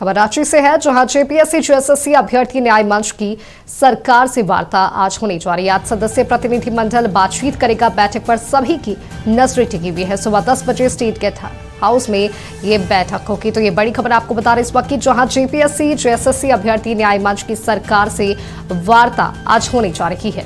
खबर रांची से है, जहां जेपीएससी जेएसएससी अभ्यर्थी न्याय मंच की सरकार से वार्ता आज होने जा रही है। आज सदस्य प्रतिनिधिमंडल बातचीत करेगा। बैठक पर सभी की नजरें टिकी हुई है। सुबह 10 बजे स्टेट गेस्ट हाउस में ये बैठक होगी। तो ये बड़ी खबर आपको बता रहे इस वक्त की, जहां जेपीएससी जेएसएससी अभ्यर्थी न्याय मंच की सरकार से वार्ता आज होने जा रही है।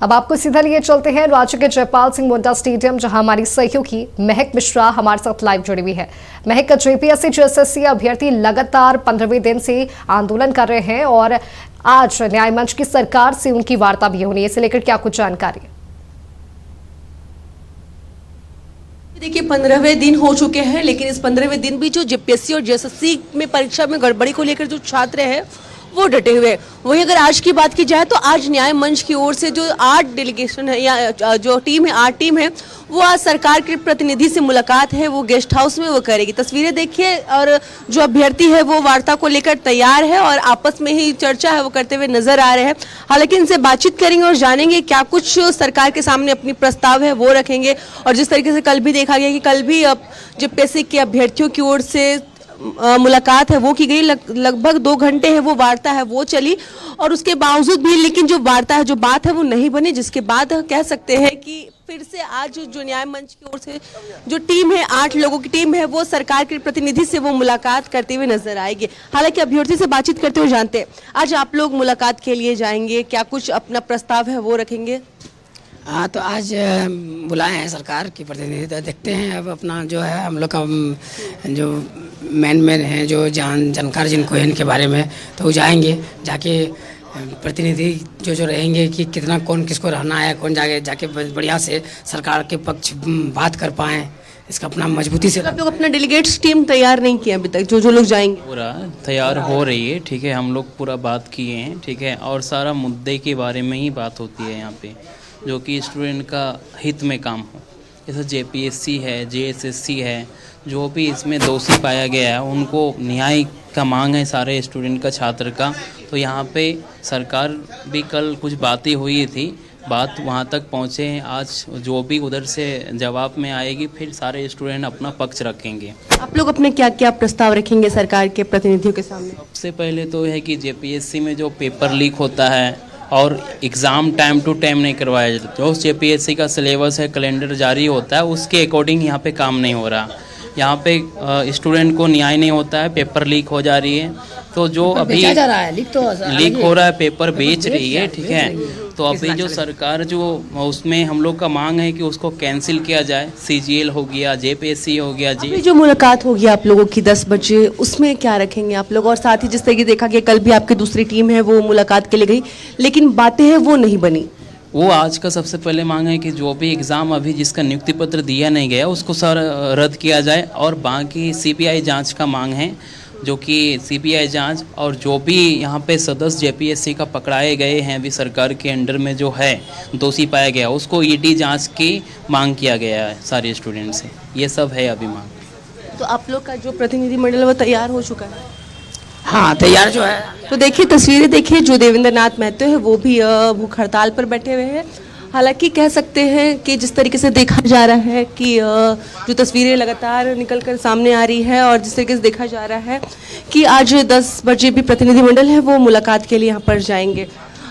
अब आपको सीधा लिए चलते हैं राज्य के जयपाल सिंह मुंडा स्टेडियम, जहां हमारी सहयोगी महक मिश्रा हमारे साथ लाइव जुड़ी हुई है। महक, जेपीएससी जेएसएससी अभ्यर्थी लगातार 15वें दिन से आंदोलन कर रहे हैं और आज न्याय मंच की सरकार से उनकी वार्ता भी होनी है, इसे लेकर क्या कुछ जानकारी? देखिए 15वें दिन हो चुके हैं, लेकिन इस 15वें दिन भी जो जेपीएससी और जेएसएससी में परीक्षा में गड़बड़ी को लेकर जो छात्र हैं वो डटे हुए। वहीं अगर आज की बात की जाए तो आज न्याय मंच की ओर से जो 8 डेलीगेशन है या जो टीम है 8 टीम है वो आज सरकार के प्रतिनिधि से मुलाकात है वो गेस्ट हाउस में वो करेगी। तस्वीरें देखिए और जो अभ्यर्थी है वो वार्ता को लेकर तैयार है और आपस में ही चर्चा है वो करते हुए नजर आ रहे हैं। हालांकि इनसे बातचीत करेंगे और जानेंगे क्या कुछ सरकार के सामने अपनी प्रस्ताव है वो रखेंगे। और जिस तरीके से कल भी देखा गया कि कल भी जेपीएससी के अभ्यर्थियों की ओर से मुलाकात है वो की गई, लगभग 2 घंटे है वो वार्ता है वो चली और उसके बावजूद भी लेकिन जो वार्ता है जो बात है वो नहीं बनी, जिसके बाद कह सकते हैं कि फिर से आज जो न्याय मंच की ओर से जो टीम है 8 लोगों की टीम है वो सरकार के प्रतिनिधि से वो मुलाकात करते हुए नजर आएगी। हालांकि अभ्यर्थी से बातचीत करते हुए जानते हैं आज आप लोग मुलाकात के लिए जाएंगे, क्या कुछ अपना प्रस्ताव है वो रखेंगे? हाँ, तो आज बुलाए हैं सरकार के प्रतिनिधि, तो देखते हैं अब अपना जो है हम लोग का जो मैन हैं जो जानकार जिनको है इनके बारे में, तो वो जाएंगे, जाके प्रतिनिधि जो रहेंगे कि कितना कौन किसको रहना है, कौन जाके बढ़िया से सरकार के पक्ष बात कर पाएँ, इसका अपना मजबूती से। आप लोग अपना डेलीगेट्स टीम तैयार नहीं किया अभी तक, जो लोग जाएंगे? पूरा तैयार हो रही है, ठीक है। हम लोग पूरा बात किए हैं, ठीक है, और सारा मुद्दे के बारे में ही बात होती है यहाँ पे, जो कि स्टूडेंट का हित में काम हो। जैसे जेपीएससी है, जेएसएससी है, जो भी इसमें दोषी पाया गया है उनको न्याय का मांग है सारे स्टूडेंट का, छात्र का। तो यहाँ पे सरकार भी कल कुछ बातें हुई थी, बात वहाँ तक पहुँचे हैं। आज जो भी उधर से जवाब में आएगी फिर सारे स्टूडेंट अपना पक्ष रखेंगे। आप लोग अपने क्या क्या प्रस्ताव रखेंगे सरकार के प्रतिनिधियों के सामने? सबसे पहले तो है कि जेपीएससी में जो पेपर लीक होता है और एग्ज़ाम टाइम टू टाइम नहीं करवाया जाता, जो जेपीएससी का सिलेबस है, कैलेंडर जारी होता है, उसके अकॉर्डिंग यहाँ पे काम नहीं हो रहा। यहाँ पे स्टूडेंट को न्याय नहीं होता है, पेपर लीक हो जा रही है। तो जो अभी लीक हो रहा है, पेपर बेच रही है, ठीक है। तो अभी जो सरकार जो उसमें हम लोग का मांग है कि उसको कैंसिल किया जाए। सीजीएल हो गया, जेपीएससी हो गया। अभी जो मुलाकात होगी आप लोगों की 10 बजे, उसमें क्या रखेंगे आप लोग? और साथ ही जिस तरीके देखा गया कल भी आपकी दूसरी टीम है वो मुलाकात के लिए गई, लेकिन बातें हैं वो नहीं बनी। वो आज का सबसे पहले मांग है कि जो भी एग्ज़ाम अभी जिसका नियुक्ति पत्र दिया नहीं गया उसको सर रद्द किया जाए। और बाकी सीबीआई जांच का मांग है, जो कि सीबीआई जांच और जो भी यहाँ पे सदस्य जेपीएससी का पकड़ाए गए हैं अभी सरकार के अंडर में जो है दोषी पाया गया उसको ईडी जांच की मांग किया गया है सारे स्टूडेंट से। ये सब है अभी मांग। तो आप लोग का जो प्रतिनिधिमंडल वो तैयार हो चुका है? हाँ, तैयार जो है। तो देखिए तस्वीरें देखिए, जो देवेंद्र नाथ महतो है वो भी भूख हड़ताल पर बैठे हुए हैं। हालांकि कह सकते हैं कि जिस तरीके से देखा जा रहा है कि जो तस्वीरें लगातार निकल कर सामने आ रही है और जिस तरीके से देखा जा रहा है कि आज 10 बजे भी प्रतिनिधिमंडल है वो मुलाकात के लिए यहाँ पर जाएंगे।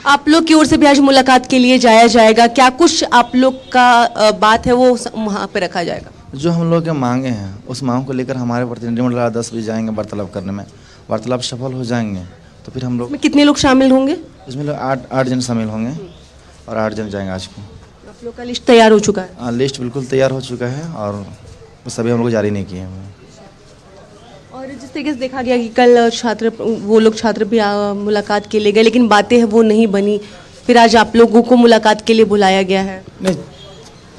आप लोग की ओर से भी आज मुलाकात के लिए जाया जाएगा, क्या कुछ आप लोग का बात है वो वहाँ पर रखा जाएगा? जो हम लोग के मांगे हैं उस मांग को लेकर हमारे प्रतिनिधिमंडल 10 बजे जाएंगे वार्तालाप करने में। वार्तालाप सफल हो जाएंगे तो फिर हम लोग में कितने लोग शामिल होंगे? इसमें लोग 8 जन शामिल होंगे और 8 जन जाएंगे आज को। आप लोग का लिस्ट तैयार हो चुका है? हाँ, लिस्ट बिल्कुल तैयार हो चुका है और सभी हम लोग जारी नहीं किए हैं। और जिस तरीके से देखा गया कि कल छात्र भी मुलाकात के लिए गए, लेकिन बातें हैं वो नहीं बनी, फिर आज आप लोगों को मुलाकात के लिए बुलाया गया है। नहीं,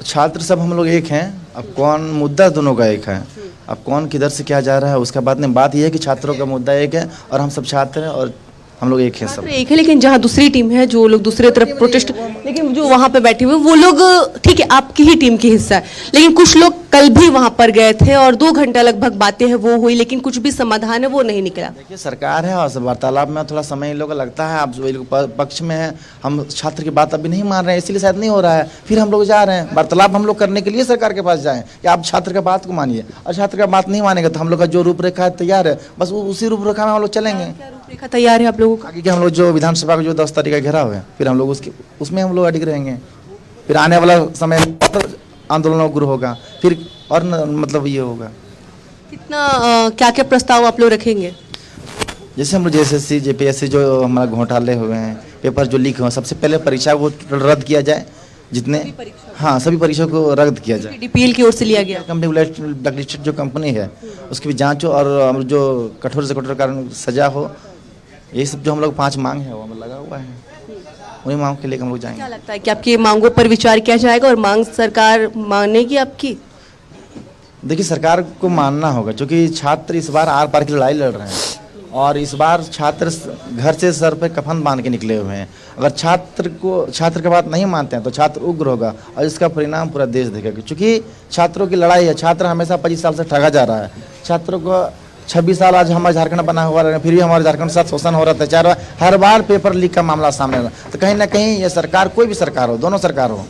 छात्र सब हम लोग एक हैं। अब कौन मुद्दा दोनों का एक है, अब कौन किधर से क्या जा रहा है उसका बात नहीं। बात यह है कि छात्रों का मुद्दा एक है और हम सब छात्र हैं और हम लोग एक है सब। तो एक है, लेकिन जहाँ दूसरी टीम है जो लोग दूसरी तरफ प्रोटेस्ट, लेकिन जो वहाँ पे बैठे हुए वो लोग ठीक है आपकी ही टीम की हिस्सा है, लेकिन कुछ लोग कल भी वहाँ पर गए थे और 2 घंटा लगभग बातें हैं वो हुई, लेकिन कुछ भी समाधान है वो नहीं निकला। देखिए सरकार है और वार्तालाप में थोड़ा समय इन लोगों को लगता है, आप जो लोग पक्ष में है, हम छात्र की बात अभी नहीं मान रहे हैं इसलिए शायद नहीं हो रहा है, फिर हम लोग जा रहे हैं वार्तालाप हम लोग करने के लिए सरकार के पास जाएं कि आप छात्र की बात को मानिए, और छात्र का बात नहीं मानेगा तो हम लोग का जो रूपरेखा है तैयार है, बस उसी रूपरेखा में हम लोग चलेंगे। रूपरेखा तैयार है आप लोगों का? आगे हम लोग जो विधानसभा का जो 10 तारीख का घेराव है, फिर हम लोग उसमें हम लोग अडिग रहेंगे, फिर आने वाला समय आंदोलन उग्र होगा, फिर और मतलब ये होगा। कितना क्या क्या प्रस्ताव आप लोग रखेंगे? जैसे हम लोग JSSC JPSC जो हमारा घोटाले हुए हैं, पेपर जो लीक हुए, सबसे पहले परीक्षा को रद्द किया जाए, जितने हाँ सभी परीक्षा को रद्द किया जाए। DPL की ओर से लिया गया। कंपनी ब्लैकलिस्टेड जो कंपनी है उसकी भी जांच हो और जो कठोर से कठोर कारण सजा हो, यही सब जो हम लोग 5 मांग है वो हमें लगा हुआ है, उन्हीं मांग के लिए हम लोग जाएंगे। क्या लगता है कि आपकी मांगों पर विचार किया जाएगा और मांग सरकार मानेगी आपकी? देखिए सरकार को मानना होगा क्योंकि छात्र इस बार आर पार की लड़ाई लड़ रहे हैं और इस बार छात्र घर से सर पे कफन बांध के निकले हुए हैं। अगर छात्र की बात नहीं मानते हैं तो छात्र उग्र होगा और इसका परिणाम पूरा देश देखेगा, क्योंकि छात्रों की लड़ाई है। छात्र हमेशा 25 साल से ठगा जा रहा है, छात्रों को 26 साल आज हमारा झारखंड बना हुआ है, फिर भी हमारे झारखंड के साथ शोषण हो रहा था, हर बार पेपर लीक का मामला सामने आ रहा। तो कहीं ना कहीं ये सरकार, कोई भी सरकार हो, दोनों सरकार हो,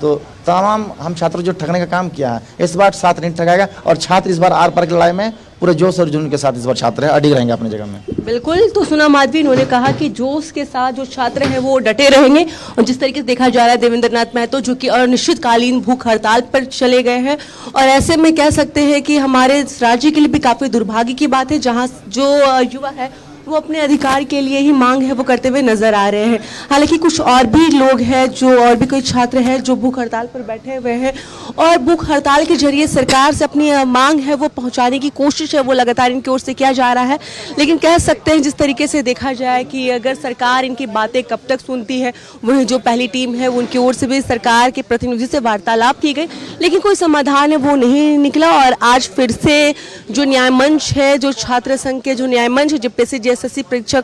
तो तमाम हम छात्रों जो ठगने का काम किया है इस बार छात्र नहीं ठगाएगा और छात्र इस बार आर पार की लड़ाई में पूरे जोश और जुनून के साथ इस बार छात्र है अडिग रहेंगे अपनी जगह में। बिल्कुल, तो सुना माधवी, उन्होंने कहा कि जोश के साथ जो छात्र हैं वो डटे रहेंगे और जिस तरीके से देखा जा रहा है देवेंद्र नाथ महतो जो कि अनिश्चितकालीन भूख हड़ताल पर चले गए हैं और ऐसे में कह सकते हैं कि हमारे राज्य के लिए भी काफी दुर्भाग्य की बात है जहाँ जो युवा है वो अपने अधिकार के लिए ही मांग है वो करते हुए नजर आ रहे हैं। हालांकि कुछ और भी लोग हैं जो और भी कोई छात्र हैं जो भूख हड़ताल पर बैठे हुए हैं और भूख हड़ताल के जरिए सरकार से अपनी मांग है वो पहुंचाने की कोशिश है वो लगातार इनकी ओर से किया जा रहा है। लेकिन कह सकते हैं जिस तरीके से देखा जाए कि अगर सरकार इनकी बातें कब तक सुनती है, वहीं जो पहली टीम है उनकी ओर से भी सरकार के प्रतिनिधि से वार्तालाप की गई लेकिन कोई समाधान है वो नहीं निकला। और आज फिर से जो न्याय मंच है, जो छात्र संघ के जो न्याय मंच है, JPSC JSSC परीक्षा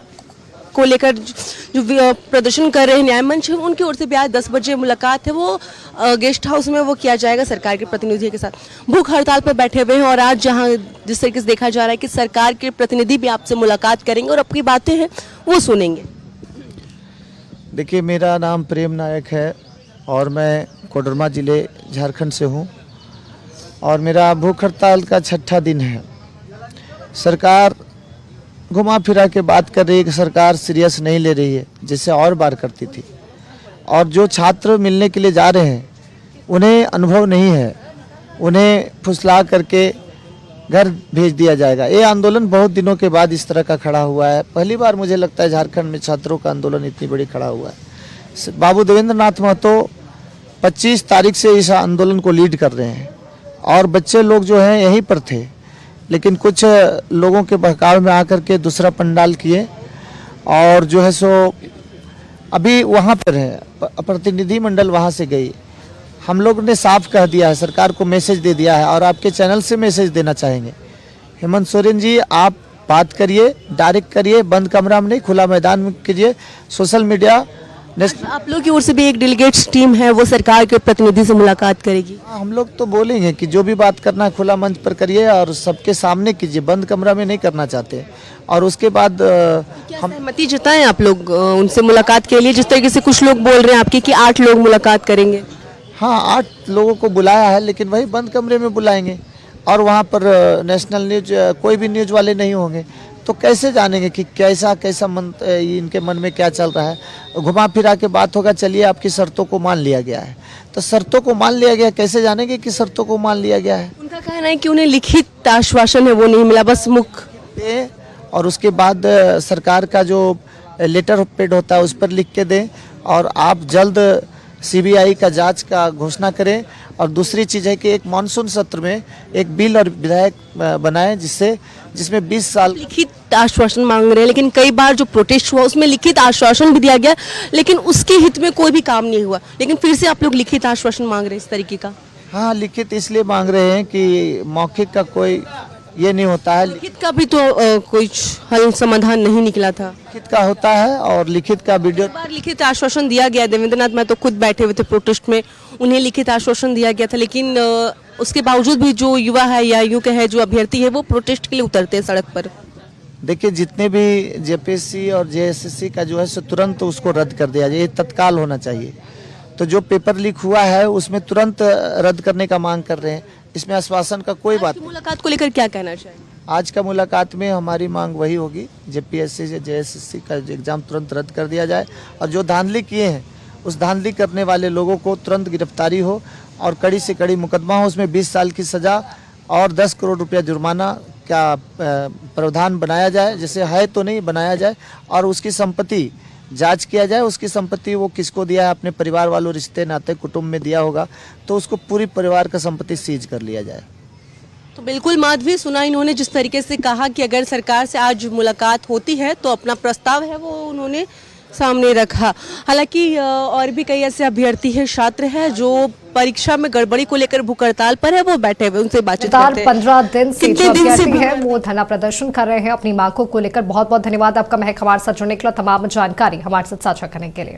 को लेकर जो प्रदर्शन कर रहे हैं न्याय मंच है, उनकी ओर से भी आज 10 बजे मुलाकात है वो गेस्ट हाउस में वो किया जाएगा सरकार के प्रतिनिधियों के साथ। भूख हड़ताल पर बैठे हुए हैं और आज जहां जिस तरीके से देखा जा रहा है कि सरकार के प्रतिनिधि भी आपसे मुलाकात करेंगे और अपनी बातें हैं वो सुनेंगे। देखिए, मेरा नाम प्रेम नायक है और मैं कोडरमा ज़िले झारखंड से हूँ और मेरा भूख हड़ताल का 6ठा दिन है। सरकार घुमा फिरा के बात कर रही है कि सरकार सीरियस नहीं ले रही है जैसे और बार करती थी, और जो छात्र मिलने के लिए जा रहे हैं उन्हें अनुभव नहीं है, उन्हें फुसला करके घर भेज दिया जाएगा। ये आंदोलन बहुत दिनों के बाद इस तरह का खड़ा हुआ है। पहली बार मुझे लगता है झारखंड में छात्रों का आंदोलन इतनी बड़ी खड़ा हुआ है। बाबू देवेंद्र नाथ महतो 25 तारीख से इस आंदोलन को लीड कर रहे हैं और बच्चे लोग जो हैं यहीं पर थे, लेकिन कुछ लोगों के बहकाव में आकर के दूसरा पंडाल किए और जो है सो अभी वहाँ पर है, प्रतिनिधि मंडल वहाँ से गई। हम लोग ने साफ कह दिया है, सरकार को मैसेज दे दिया है और आपके चैनल से मैसेज देना चाहेंगे। हेमंत सोरेन जी, आप बात करिए, डायरेक्ट करिए, बंद कमरा में नहीं, खुला मैदान में कीजिए। सोशल मीडिया आप लोग की ओर से भी एक डेलीगेट्स टीम है वो सरकार के प्रतिनिधि से मुलाकात करेगी। हम लोग तो बोलेंगे कि जो भी बात करना है खुला मंच पर करिए और सबके सामने कीजिए, बंद कमरा में नहीं करना चाहते। और उसके बाद हम सहमति जताएं आप लोग उनसे मुलाकात के लिए, जिस तरीके से कुछ लोग बोल रहे हैं आपके कि 8 लोग मुलाकात करेंगे। हाँ, 8 लोगों को बुलाया है लेकिन वही बंद कमरे में बुलाएंगे और वहाँ पर नेशनल न्यूज, कोई भी न्यूज वाले नहीं होंगे, तो कैसे जानेंगे कि कैसा इनके मन में क्या चल रहा है। घुमा फिरा के बात होगा, चलिए आपकी शर्तों को मान लिया गया है, तो शर्तों को मान लिया गया, कैसे जानेंगे कि शर्तों को मान लिया गया है। उनका कहना है कि उन्हें लिखित आश्वासन है वो नहीं मिला, बस मुख पे, और उसके बाद सरकार का जो लेटर पेड होता है उस पर लिख के दें और आप जल्द CBI का जांच का घोषणा करें। और दूसरी चीज़ है कि एक मानसून सत्र में एक बिल और विधेयक बनाएं जिसमें 20 साल लिखित आश्वासन मांग रहे हैं। लेकिन कई बार जो प्रोटेस्ट हुआ उसमें लिखित आश्वासन भी दिया गया लेकिन उसके हित में कोई भी काम नहीं हुआ, लेकिन फिर से आप लोग लिखित आश्वासन मांग रहे हैं इस तरीके का। हाँ, लिखित इसलिए मांग रहे हैं कि मौखिक का कोई ये नहीं होता है। लिखित का भी तो कुछ हल समाधान नहीं निकला था। लिखित का होता है और लिखित का वीडियो एक बार लिखित आश्वासन दिया गया, देवेंद्रनाथ मैं तो खुद बैठे हुए थे प्रोटेस्ट में, उन्हें लिखित आश्वासन दिया गया था, लेकिन उसके बावजूद भी जो युवा है या यूं कहे जो अभ्यर्थी है वो प्रोटेस्ट के लिए उतरते हैं सड़क पर। देखिए, जितने भी जेपीएससी और जेएसएससी का जो है सो तुरंत उसको रद्द कर दिया जाए, ये तत्काल होना चाहिए। तो जो पेपर लीक हुआ है उसमें तुरंत रद्द करने का मांग कर रहे हैं, इसमें आश्वासन का कोई बात आज की नहीं। मुलाकात को लेकर क्या कहना चाहिए? आज का मुलाकात में हमारी मांग वही होगी, जेपीएससी से जेएसएससी का एग्जाम तुरंत रद्द कर दिया जाए और जो धांधली किए हैं उस धांधली करने वाले लोगों को तुरंत गिरफ्तारी हो और कड़ी से कड़ी मुकदमा हो, उसमें 20 साल की सजा और 10 करोड़ रुपया जुर्माना का प्रावधान बनाया जाए, जैसे है तो नहीं बनाया जाए, और उसकी संपत्ति जांच किया जाए, उसकी संपत्ति वो किसको दिया है, अपने परिवार वालों, रिश्ते नाते, कुटुंब में दिया होगा तो उसको पूरी परिवार का संपत्ति सीज कर लिया जाए। तो बिल्कुल माधवी, सुना इन्होंने जिस तरीके से कहा कि अगर सरकार से आज मुलाकात होती है तो अपना प्रस्ताव है वो उन्होंने सामने रखा। हालांकि और भी कई ऐसे अभ्यर्थी हैं, छात्र हैं जो परीक्षा में गड़बड़ी को लेकर भूख हड़ताल पर है, वो बैठे हुए उनसे बातचीत करते हैं। 15 दिन से जो कितने दिन से अभ्यर्थी हैं वो धरना प्रदर्शन कर रहे हैं अपनी मांगों को लेकर। बहुत बहुत धन्यवाद आपका महक हमारे साथ जुड़ने के लिए, तमाम जानकारी हमारे साथ साझा करने के लिए।